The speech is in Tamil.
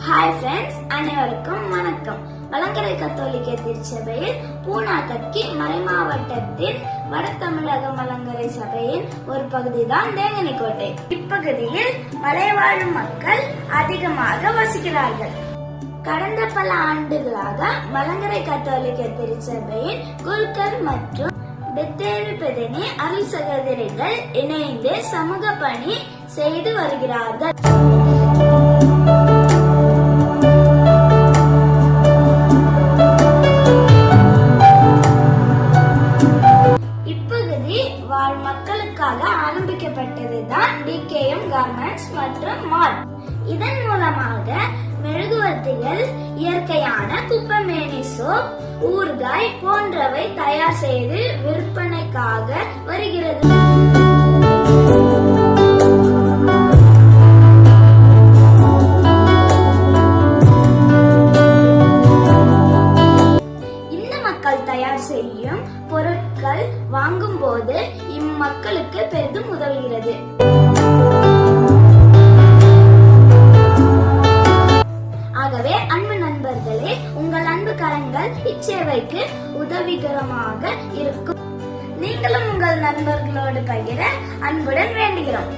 ஹாய் ஃப்ரெண்ட்ஸ், அனைவருக்கும் வணக்கம். வலங்கரை கத்தோலிக்க திருச்சபையில் பூனாகட்கி மறைமாவட்டத்தின் வட தமிழக வலங்கரை சபையின் ஒரு பகுதி தான் தேங்கனிக்கோட்டை. இப்பகுதியில் மலைவாழும் மக்கள் அதிகமாக வசிக்கிறார்கள். கடந்த பல ஆண்டுகளாக வலங்கரை கத்தோலிக்க திருச்சபையின் குருக்கள் மற்றும் பெத்தேரி பெதனி அருள் சகோதரிகள் இணைந்து சமூக பணி செய்து வருகிறார்கள். வாழ் மக்களுக்காக ஆரம்பிக்கப்பட்டதுதான் DKM கார்மெண்ட்ஸ் மற்றும் மால். இதன் மூலமாக மெழுகுவர்த்திகள், இயற்கையான குப்பைமேனி சோப், ஊறுகாய் போன்றவை தயார் செய்து விற்பனைக்காக வருகிறது. இந்த மக்கள் தயார் செய்யும் பொருட்கள் வாங்கும் போது இம்மக்களுக்கு பெரிதும் உதவுகிறது. ஆகவே அன்பு நண்பர்களே, உங்கள் அன்பு கரங்கள் இச்சேவைக்கு உதவிகரமாக இருக்கும். நீங்களும் உங்கள் நண்பர்களோடு பகிர அன்புடன் வேண்டுகிறோம்.